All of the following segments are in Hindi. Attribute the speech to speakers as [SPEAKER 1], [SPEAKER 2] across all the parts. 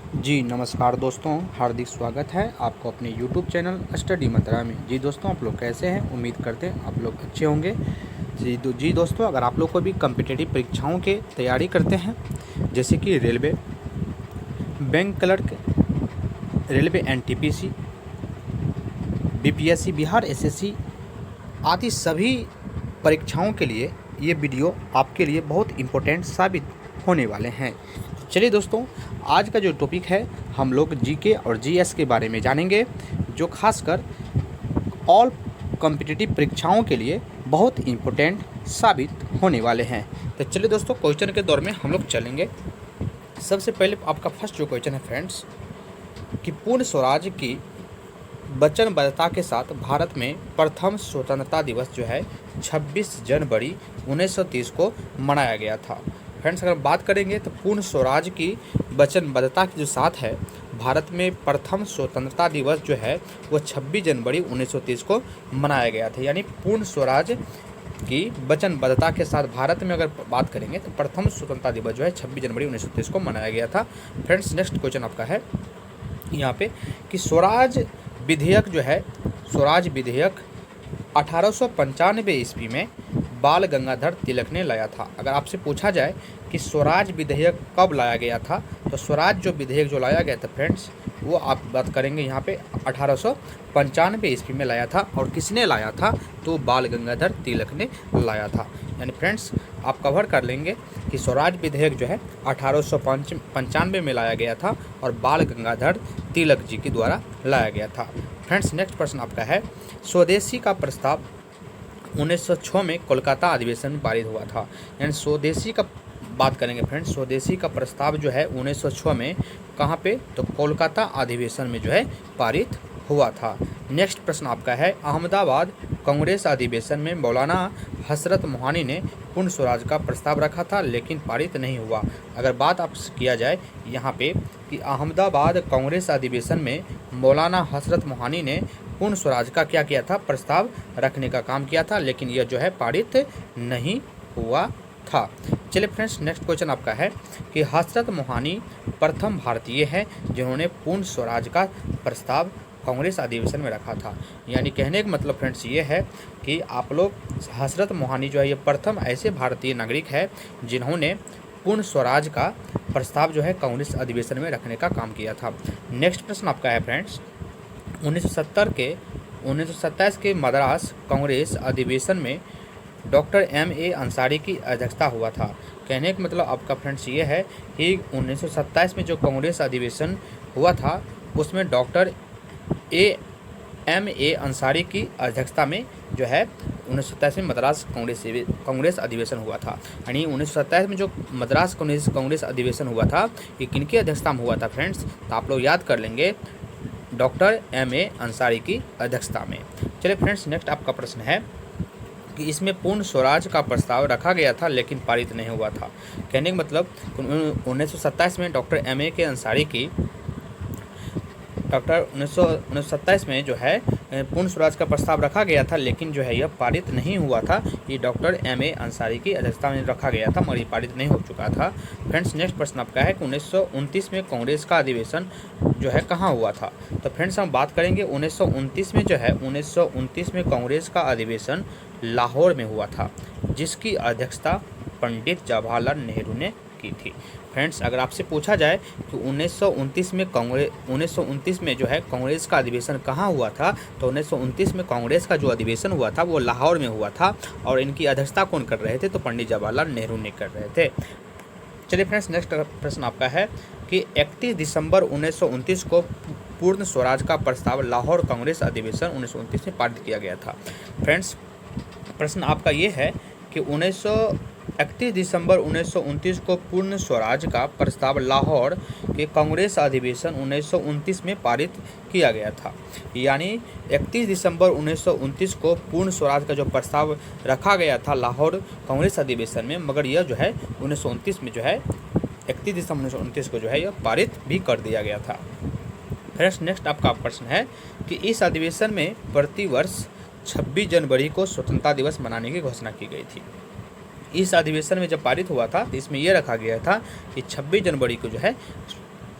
[SPEAKER 1] जी नमस्कार दोस्तों, हार्दिक स्वागत है आपको अपने यूट्यूब चैनल स्टडी मंत्रा में। जी दोस्तों, आप लोग कैसे हैं? उम्मीद करते हैं आप लोग अच्छे होंगे। जी दोस्तों, अगर आप लोग को भी कॉम्पिटिटिव परीक्षाओं के तैयारी करते हैं, जैसे कि railway, bank clerk, railway NTPC, BPSC, Bihar SSC आदि सभी परीक्षाओं के लिए ये वीडियो आपके लिए बहुत इम्पोर्टेंट साबित होने वाले हैं। चलिए दोस्तों, आज का जो टॉपिक है, हम लोग जीके और जीएस के बारे में जानेंगे, जो खासकर ऑल कॉम्पिटिटिव परीक्षाओं के लिए बहुत इम्पोर्टेंट साबित होने वाले हैं। तो चलिए दोस्तों, क्वेश्चन के दौर में हम लोग चलेंगे। सबसे पहले आपका फर्स्ट जो क्वेश्चन है फ्रेंड्स, कि पूर्ण स्वराज की वचनबद्धता के साथ भारत में प्रथम स्वतंत्रता दिवस जो है 26 जनवरी 1930 को मनाया गया था। फ्रेंड्स, अगर बात करेंगे तो पूर्ण स्वराज की वचनबद्धता के जो साथ है, भारत में प्रथम स्वतंत्रता दिवस जो है वो 26 जनवरी 1930 को मनाया गया था। यानी पूर्ण स्वराज की वचनबद्धता के साथ भारत में अगर बात करेंगे तो प्रथम स्वतंत्रता दिवस जो है 26 जनवरी 1930 को मनाया गया था। फ्रेंड्स, नेक्स्ट क्वेश्चन आपका है यहाँ पे कि स्वराज विधेयक जो है, स्वराज विधेयक 1895 ईस्वी में बाल गंगाधर तिलक ने लाया था। अगर आपसे पूछा जाए कि स्वराज विधेयक कब लाया गया था, तो स्वराज जो विधेयक जो लाया गया था फ्रेंड्स, वो आप बात करेंगे यहाँ पे 1895 ईस्वी में लाया था। और किसने लाया था? तो बाल गंगाधर तिलक ने लाया था। यानी फ्रेंड्स, आप कवर कर लेंगे कि स्वराज विधेयक जो है 1895 में लाया गया था और बाल गंगाधर तिलक जी के द्वारा लाया गया था। फ्रेंड्स, नेक्स्ट प्रश्न आपका है, स्वदेशी का प्रस्ताव 1906 में कोलकाता अधिवेशन में पारित हुआ था। यानी स्वदेशी का बात करेंगे फ्रेंड्स, स्वदेशी का प्रस्ताव जो है 1906 में कहाँ पे? तो कोलकाता अधिवेशन में जो है पारित हुआ था। नेक्स्ट प्रश्न आपका है, अहमदाबाद कांग्रेस अधिवेशन में मौलाना हसरत मोहानी ने पूर्ण स्वराज का प्रस्ताव रखा था, लेकिन पारित नहीं हुआ। अगर बात आपसे किया जाए यहाँ पे कि अहमदाबाद कांग्रेस अधिवेशन में मौलाना हसरत मोहानी ने पूर्ण स्वराज का क्या किया था? प्रस्ताव रखने का काम किया था, लेकिन यह जो है पारित नहीं हुआ था। चलिए फ्रेंड्स, नेक्स्ट क्वेश्चन आपका है कि हसरत मोहानी प्रथम भारतीय है जिन्होंने पूर्ण स्वराज का प्रस्ताव कांग्रेस अधिवेशन में रखा था। यानी कहने का मतलब फ्रेंड्स ये है कि आप लोग, हसरत मोहानी जो है ये प्रथम ऐसे भारतीय नागरिक है जिन्होंने पूर्ण स्वराज का प्रस्ताव जो है कांग्रेस अधिवेशन में रखने का काम किया था। नेक्स्ट प्रश्न आपका है फ्रेंड्स, 1927 के मद्रास कांग्रेस अधिवेशन में डॉक्टर M.A. अंसारी की अध्यक्षता हुआ था। कहने का मतलब आपका फ्रेंड्स ये है कि 1927 में जो कांग्रेस अधिवेशन हुआ था उसमें डॉक्टर M.A. अंसारी की अध्यक्षता में जो है 1927 में मद्रास कांग्रेस अधिवेशन हुआ था। यानी 1927 में जो मद्रास कांग्रेस अधिवेशन हुआ था, ये किनकी अध्यक्षता में हुआ था फ्रेंड्स? तो आप लोग याद कर लेंगे, डॉक्टर M.A. अंसारी की अध्यक्षता में। चलिए फ्रेंड्स, नेक्स्ट आपका प्रश्न है कि इसमें पूर्ण स्वराज का प्रस्ताव रखा गया था लेकिन पारित नहीं हुआ था। कहने का मतलब 1927 में डॉक्टर M.A. के अंसारी की 1927 में जो है पूर्ण स्वराज का प्रस्ताव रखा गया था, लेकिन जो है यह पारित नहीं हुआ था। ये डॉक्टर M.A. अंसारी की अध्यक्षता में रखा गया था मगर ये पारित नहीं हो चुका था। फ्रेंड्स, नेक्स्ट प्रश्न आपका है कि 1929 में कांग्रेस का अधिवेशन जो है कहाँ हुआ था? तो फ्रेंड्स, हम बात करेंगे 1929 में जो है 1929 में कांग्रेस का अधिवेशन लाहौर में हुआ था, जिसकी अध्यक्षता पंडित जवाहरलाल नेहरू ने की थी। फ्रेंड्स, अगर आपसे पूछा जाए कि 1929 में जो है कांग्रेस का अधिवेशन कहाँ हुआ था, तो 1929 में कांग्रेस का जो अधिवेशन हुआ था वो लाहौर में हुआ था और इनकी अध्यक्षता कौन कर रहे थे? तो पंडित जवाहरलाल नेहरू ने कर रहे थे। चलिए फ्रेंड्स, नेक्स्ट प्रश्न आपका है कि 31 दिसंबर 1929 को पूर्ण स्वराज का प्रस्ताव लाहौर कांग्रेस अधिवेशन 1929 में पारित किया गया था। फ्रेंड्स, प्रश्न आपका ये है कि 31 दिसंबर 1929 को पूर्ण स्वराज का प्रस्ताव लाहौर के कांग्रेस अधिवेशन 1929 में पारित किया गया था। यानी 31 दिसंबर 1929 को पूर्ण स्वराज का जो प्रस्ताव रखा गया था लाहौर कांग्रेस अधिवेशन में, मगर यह जो है 1929 में जो है 31 दिसंबर 1929 को जो है यह पारित भी कर दिया गया था। फ्रेंड्स, नेक्स्ट आपका प्रश्न है कि इस अधिवेशन में प्रतिवर्ष 26 जनवरी को स्वतंत्रता दिवस मनाने की घोषणा की गई थी। इस अधिवेशन में जब पारित हुआ था तो इसमें यह रखा गया था कि 26 जनवरी को जो है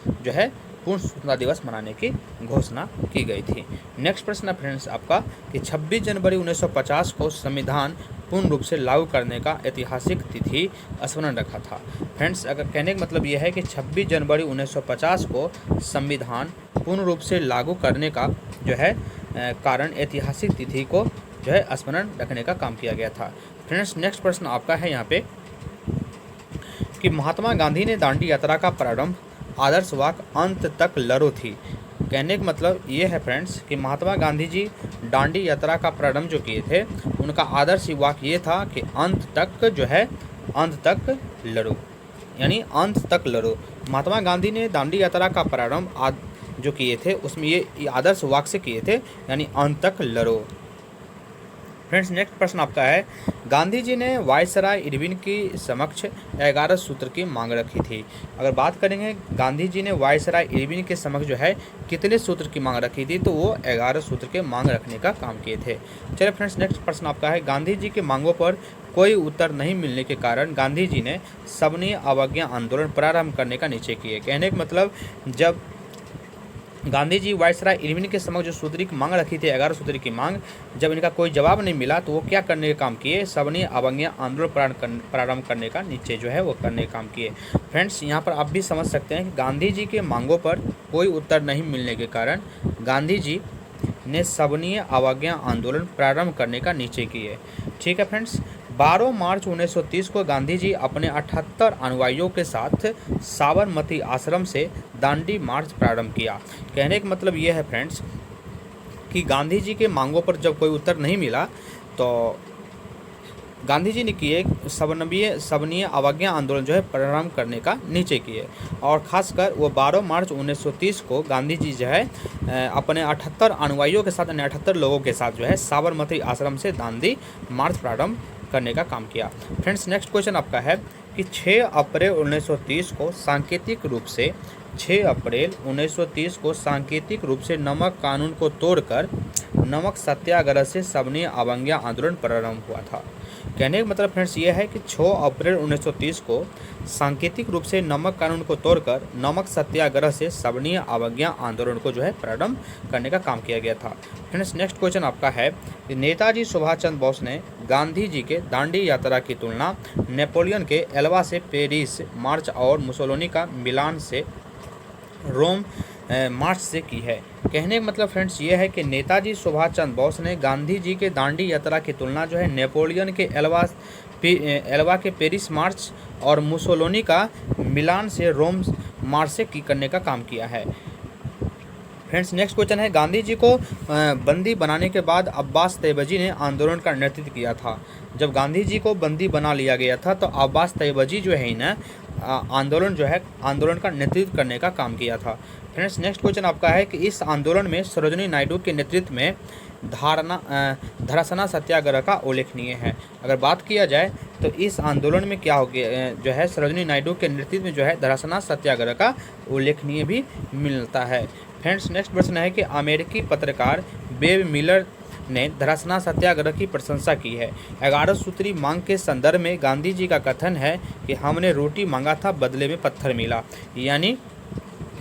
[SPEAKER 1] जो है पूर्ण स्वतंत्रता दिवस मनाने की घोषणा की गई थी। नेक्स्ट प्रश्न है फ्रेंड्स आपका कि 26 जनवरी 1950 को संविधान पूर्ण रूप से लागू करने का ऐतिहासिक तिथि स्मरण रखा था। फ्रेंड्स अगर कहने का मतलब यह है कि 26 जनवरी 1950 को संविधान पूर्ण रूप से लागू करने का जो है कारण ऐतिहासिक तिथि को जो है स्मरण रखने का काम किया गया था। फ्रेंड्स नेक्स्ट प्रश्न आपका है यहाँ पे कि महात्मा गांधी ने दांडी यात्रा का प्रारंभ आदर्श वाक्य अंत तक लड़ो थी। कहने का मतलब ये है फ्रेंड्स कि महात्मा गांधी जी दांडी यात्रा का प्रारंभ जो किए थे उनका आदर्श वाक्य ये था कि अंत तक जो है अंत तक लड़ो, यानी अंत तक लड़ो। महात्मा गांधी ने दांडी यात्रा का प्रारंभ जो किए थे उसमें ये आदर्श वाक्य से किए थे, यानी अंत तक लड़ो। फ्रेंड्स नेक्स्ट प्रश्न आपका है गांधी जी ने वायसराय इरविन की समक्ष 11 सूत्र की मांग रखी थी। अगर बात करेंगे गांधी जी ने वायसराय इरविन के समक्ष जो है कितने सूत्र की मांग रखी थी, तो वो 11 सूत्र के मांग रखने का काम किए थे। चलिए फ्रेंड्स नेक्स्ट प्रश्न आपका है गांधी जी की मांगों पर कोई उत्तर नहीं मिलने के कारण गांधी जी ने सविनय अवज्ञा आंदोलन प्रारंभ करने का निश्चय किए। कहने का मतलब जब गांधी जी वायसराय इरविन के समक्ष जो सूत्री की मांग रखी थी 11 सूत्री की मांग, जब इनका कोई जवाब नहीं मिला तो वो क्या करने का काम किए, सविनय अवज्ञा आंदोलन प्रारंभ करने का निश्चय जो है वो करने का काम किए। फ्रेंड्स यहाँ पर आप भी समझ सकते हैं कि गांधी जी के मांगों पर कोई उत्तर नहीं मिलने के कारण गांधी जी ने सविनय अवज्ञा आंदोलन प्रारंभ करने का निश्चय किए। ठीक है फ्रेंड्स, 12 मार्च 1930 को गांधी जी अपने 78 अनुयायियों के साथ साबरमती आश्रम से दांडी मार्च प्रारंभ किया। कहने का मतलब ये है फ्रेंड्स कि गांधी जी के मांगों पर जब कोई उत्तर नहीं मिला तो गांधी जी ने किए सविनय अवज्ञा आंदोलन जो है प्रारंभ करने का निश्चय किए। और खासकर वो 12 मार्च 1930 को गांधी जी जो है अपने 78 अनुयायियों के साथ, अन्य 78 लोगों के साथ जो है साबरमती आश्रम से दांडी मार्च प्रारंभ करने का काम किया। फ्रेंड्स नेक्स्ट क्वेश्चन आपका है कि 6 अप्रैल 1930 को सांकेतिक रूप से 6 अप्रैल 1930 को सांकेतिक रूप से नमक कानून को तोड़कर नमक सत्याग्रह से सविनय अवज्ञा आंदोलन प्रारंभ हुआ था। कहने का मतलब फ्रेंड्स ये है कि 6 अप्रैल 1930 को सांकेतिक रूप से नमक कानून को तोड़कर नमक सत्याग्रह से सविनय अवज्ञा आंदोलन को जो है प्रारंभ करने का काम किया गया था। फ्रेंड्स नेक्स्ट क्वेश्चन आपका है कि नेताजी सुभाष चंद्र बोस ने गांधी जी के दांडी यात्रा की तुलना नेपोलियन के एल्वा से पेरिस मार्च और मुसोलिनी का मिलान से रोम मार्च से की है। कहने का मतलब फ्रेंड्स ये है कि नेताजी सुभाष चंद्र बोस ने गांधी जी के दांडी यात्रा की तुलना जो है नेपोलियन के एल्वा के पेरिस मार्च और मुसोलिनी का मिलान से रोम मार्च से करने का काम किया है। फ्रेंड्स नेक्स्ट क्वेश्चन है गांधी जी को बंदी बनाने के बाद अब्बास तैयबजी ने आंदोलन का नेतृत्व किया था। जब गांधी जी को बंदी बना लिया गया था तो अब्बास तैयबजी जो है ना आंदोलन का नेतृत्व करने का काम किया था। फ्रेंड्स नेक्स्ट क्वेश्चन आपका है कि इस आंदोलन में सरोजिनी नायडू के नेतृत्व में धरासना सत्याग्रह का उल्लेखनीय है। अगर बात किया जाए तो इस आंदोलन में क्या हो गया जो है सरोजिनी नायडू के नेतृत्व में जो है धरासना सत्याग्रह का उल्लेखनीय भी मिलता है। फ्रेंड्स नेक्स्ट प्रश्न है कि अमेरिकी पत्रकार बेब मिलर ने धरासना सत्याग्रह की प्रशंसा की है। 11 सूत्री मांग के संदर्भ में गांधी जी का कथन है कि हमने रोटी मांगा था बदले में पत्थर मिला, यानी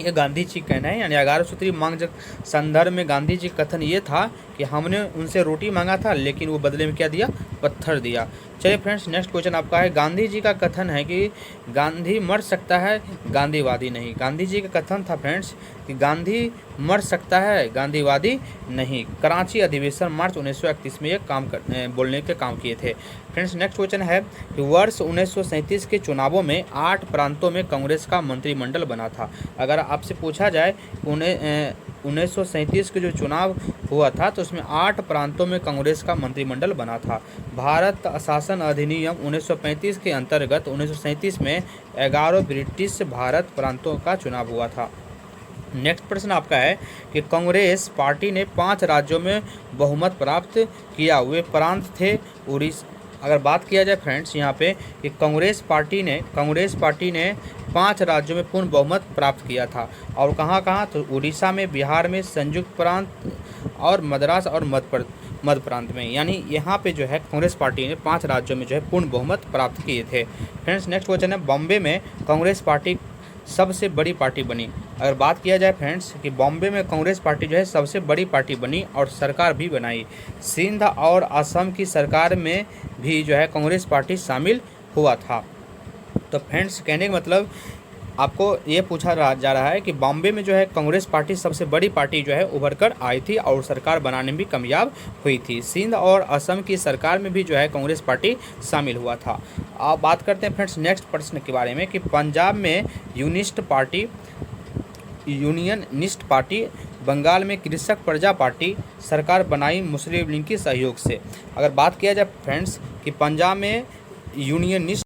[SPEAKER 1] ये गांधी जी कहना है। यानी 11 सूत्री मांग के संदर्भ में गांधी जी का कथन ये था कि हमने उनसे रोटी मांगा था लेकिन वो बदले में क्या दिया, पत्थर दिया। चलिए फ्रेंड्स नेक्स्ट क्वेश्चन आपका है गांधी जी का कथन है कि गांधी मर सकता है गांधीवादी नहीं। गांधी जी का कथन था फ्रेंड्स कि गांधी मर सकता है गांधीवादी नहीं। कराची अधिवेशन मार्च 1931 में ये बोलने के काम किए थे। फ्रेंड्स नेक्स्ट क्वेश्चन है कि वर्ष 1937 के चुनावों में 8 प्रांतों में कांग्रेस का मंत्रिमंडल बना था। अगर आपसे पूछा जाए 1937 के जो चुनाव हुआ था तो उसमें 8 प्रांतों में कांग्रेस का मंत्रिमंडल बना था। भारत शासन अधिनियम 1935 के अंतर्गत 1937 में 11 ब्रिटिश भारत प्रांतों का चुनाव हुआ था। नेक्स्ट प्रश्न आपका है कि कांग्रेस पार्टी ने 5 राज्यों में बहुमत प्राप्त किया, वे प्रांत थे उड़ीसा। अगर बात किया जाए फ्रेंड्स यहाँ पे कि कांग्रेस पार्टी ने 5 राज्यों में पूर्ण बहुमत प्राप्त किया था और कहाँ तो उड़ीसा में, बिहार में, संयुक्त प्रांत और मद्रास और मध्य प्रांत में। यानी यहाँ पे जो है कांग्रेस पार्टी ने 5 राज्यों में जो है पूर्ण बहुमत प्राप्त किए थे। फ्रेंड्स नेक्स्ट क्वेश्चन है बॉम्बे में कांग्रेस पार्टी सबसे बड़ी पार्टी बनी। अगर बात किया जाए फ्रेंड्स कि बॉम्बे में कांग्रेस पार्टी जो है सबसे बड़ी पार्टी बनी और सरकार भी बनाई। सिंध और असम की सरकार में भी जो है कांग्रेस पार्टी शामिल हुआ था। तो फ्रेंड्स कहने का मतलब आपको ये पूछा जा रहा है कि बॉम्बे में जो है कांग्रेस पार्टी सबसे बड़ी पार्टी जो है उभर कर आई थी और सरकार बनाने में भी कामयाब हुई थी। सिंध और असम की सरकार में भी जो है कांग्रेस पार्टी शामिल हुआ था। अब बात करते हैं फ्रेंड्स नेक्स्ट प्रश्न के बारे में कि पंजाब में यूनियनिस्ट पार्टी, बंगाल में कृषक प्रजा पार्टी सरकार बनाई मुस्लिम लीग के सहयोग से। अगर बात किया जाए फ्रेंड्स कि पंजाब में यूनियनिस्ट